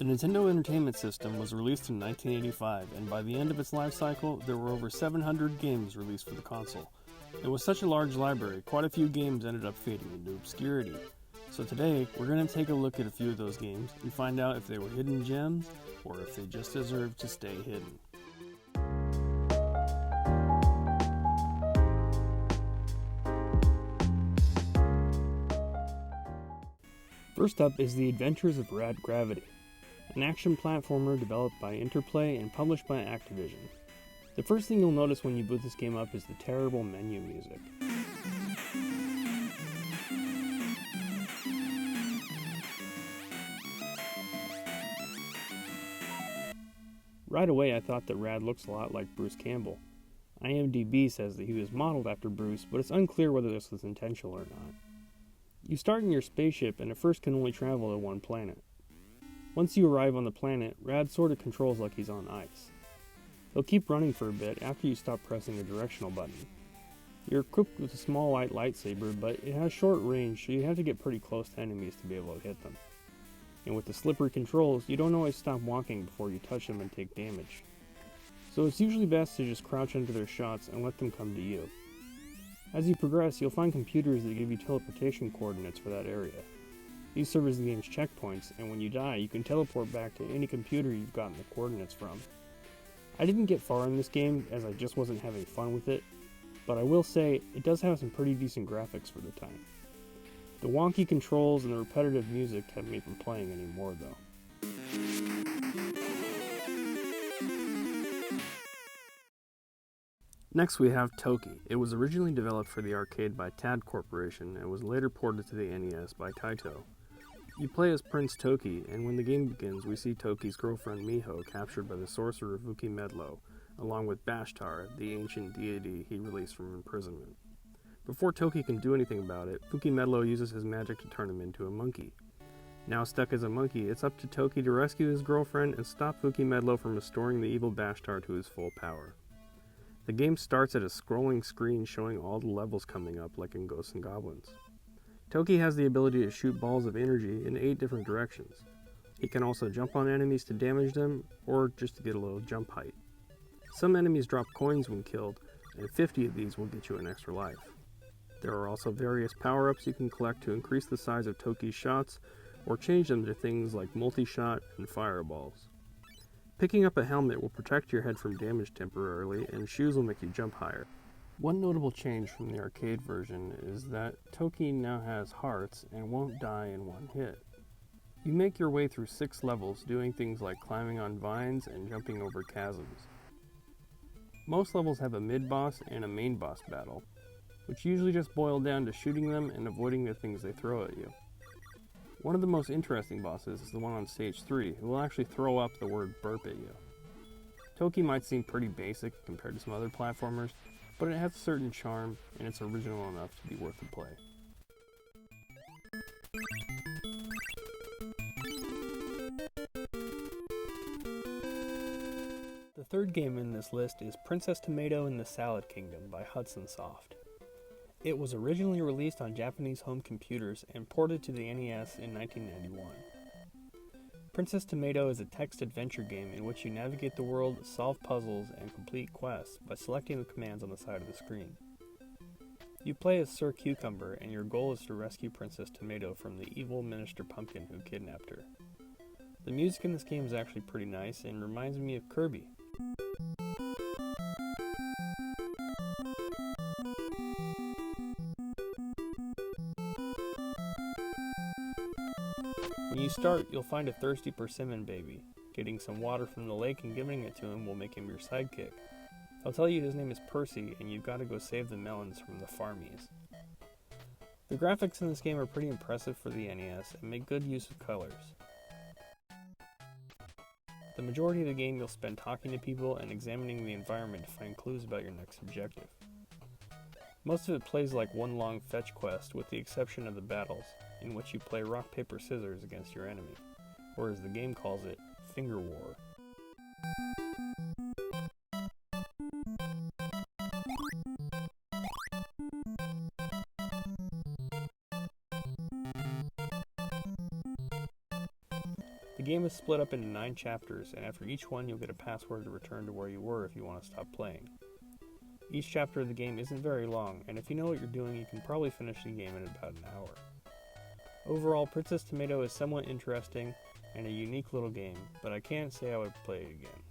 Nintendo Entertainment System was released in 1985, and by the end of its life cycle, there were over 700 games released for the console. It was such a large library, quite a few games ended up fading into obscurity. So today, we're going to take a look at a few of those games and find out if they were hidden gems or if they just deserved to stay hidden. First up is the Adventures of Rad Gravity, an action platformer developed by Interplay and published by Activision. The first thing you'll notice when you boot this game up is the terrible menu music. Right away I thought that Rad looks a lot like Bruce Campbell. IMDb says that he was modeled after Bruce, but it's unclear whether this was intentional or not. You start in your spaceship and at first can only travel to one planet. Once you arrive on the planet, Rad sort of controls like he's on ice. He'll keep running for a bit after you stop pressing the directional button. You're equipped with a small light lightsaber, but it has short range, so you have to get pretty close to enemies to be able to hit them. And with the slippery controls, you don't always stop walking before you touch them and take damage. So it's usually best to just crouch under their shots and let them come to you. As you progress, you'll find computers that give you teleportation coordinates for that area. These serve as the game's checkpoints, and when you die, you can teleport back to any computer you've gotten the coordinates from. I didn't get far in this game, as I just wasn't having fun with it, but I will say, it does have some pretty decent graphics for the time. The wonky controls and the repetitive music kept me from playing anymore though. Next we have Toki. It was originally developed for the arcade by TAD Corporation and was later ported to the NES by Taito. You play as Prince Toki, and when the game begins we see Toki's girlfriend Miho captured by the sorcerer Vuki Medlo, along with Bashtar, the ancient deity he released from imprisonment. Before Toki can do anything about it, Vuki Medlo uses his magic to turn him into a monkey. Now stuck as a monkey, it's up to Toki to rescue his girlfriend and stop Vuki Medlo from restoring the evil Bashtar to his full power. The game starts at a scrolling screen showing all the levels coming up like in Ghosts and Goblins. Toki has the ability to shoot balls of energy in 8 different directions. He can also jump on enemies to damage them, or just to get a little jump height. Some enemies drop coins when killed, and 50 of these will get you an extra life. There are also various power-ups you can collect to increase the size of Toki's shots, or change them to things like multi-shot and fireballs. Picking up a helmet will protect your head from damage temporarily, and shoes will make you jump higher. One notable change from the arcade version is that Toki now has hearts and won't die in one hit. You make your way through 6 levels, doing things like climbing on vines and jumping over chasms. Most levels have a mid-boss and a main boss battle, which usually just boil down to shooting them and avoiding the things they throw at you. One of the most interesting bosses is the one on stage 3, who will actually throw up the word burp at you. Toki might seem pretty basic compared to some other platformers, but it has a certain charm, and it's original enough to be worth the play. The third game in this list is Princess Tomato in the Salad Kingdom by Hudson Soft. It was originally released on Japanese home computers and ported to the NES in 1991. Princess Tomato is a text adventure game in which you navigate the world, solve puzzles, and complete quests by selecting the commands on the side of the screen. You play as Sir Cucumber, and your goal is to rescue Princess Tomato from the evil Minister Pumpkin who kidnapped her. The music in this game is actually pretty nice and reminds me of Kirby. When you start, you'll find a thirsty persimmon baby. Getting some water from the lake and giving it to him will make him your sidekick. I'll tell you his name is Percy, and you've got to go save the melons from the farmies. The graphics in this game are pretty impressive for the NES and make good use of colors. The majority of the game you'll spend talking to people and examining the environment to find clues about your next objective. Most of it plays like one long fetch quest, with the exception of the battles, in which you play rock, paper, scissors against your enemy, or as the game calls it, Finger War. The game game is split up into 9 chapters, and after each one you'll get a password to return to where you were if you want to stop playing. Each chapter of the game isn't very long, and if you know what you're doing you can probably finish the game in about an hour. Overall, Princess Tomato is somewhat interesting and a unique little game, but I can't say I would play it again.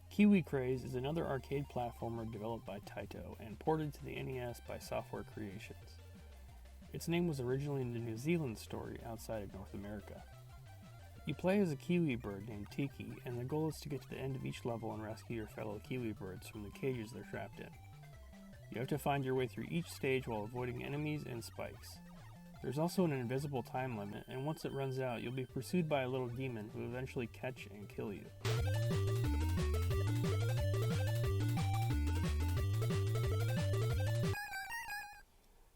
Kiwi Craze is another arcade platformer developed by Taito and ported to the NES by Software Creations. Its name was originally the New Zealand story outside of North America. You play as a kiwi bird named Toki, and the goal is to get to the end of each level and rescue your fellow kiwi birds from the cages they're trapped in. You have to find your way through each stage while avoiding enemies and spikes. There's also an invisible time limit, and once it runs out, you'll be pursued by a little demon who will eventually catch and kill you.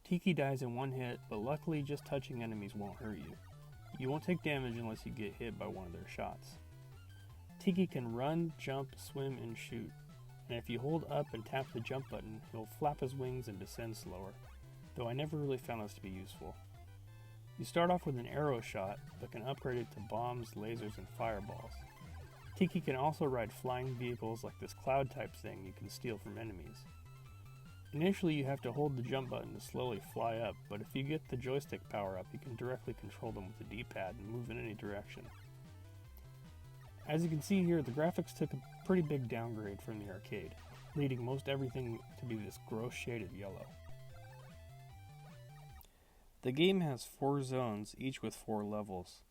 Toki dies in one hit, but luckily just touching enemies won't hurt you. You won't take damage unless you get hit by one of their shots. Toki can run, jump, swim, and shoot, and if you hold up and tap the jump button, he'll flap his wings and descend slower, though I never really found this to be useful. You start off with an arrow shot, but can upgrade it to bombs, lasers, and fireballs. Toki can also ride flying vehicles like this cloud-type thing you can steal from enemies. Initially you have to hold the jump button to slowly fly up, but if you get the joystick power up, you can directly control them with the D-pad and move in any direction. As you can see here, the graphics took a pretty big downgrade from the arcade, leading most everything to be this gross shaded yellow. The game has 4 zones, each with 4 levels.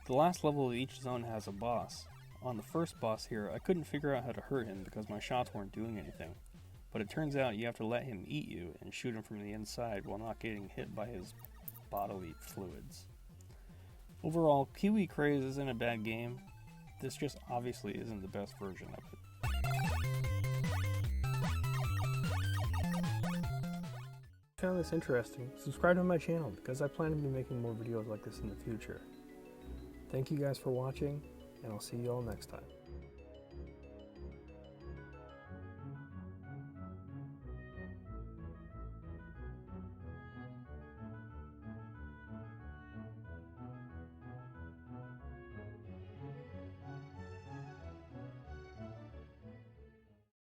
The last level of each zone has a boss. On the first boss here, I couldn't figure out how to hurt him because my shots weren't doing anything, but it turns out you have to let him eat you and shoot him from the inside while not getting hit by his bodily fluids. Overall, Kiwi Craze isn't a bad game, this just obviously isn't the best version of it. If you found this interesting, subscribe to my channel because I plan to be making more videos like this in the future. Thank you guys for watching, and I'll see you all next time.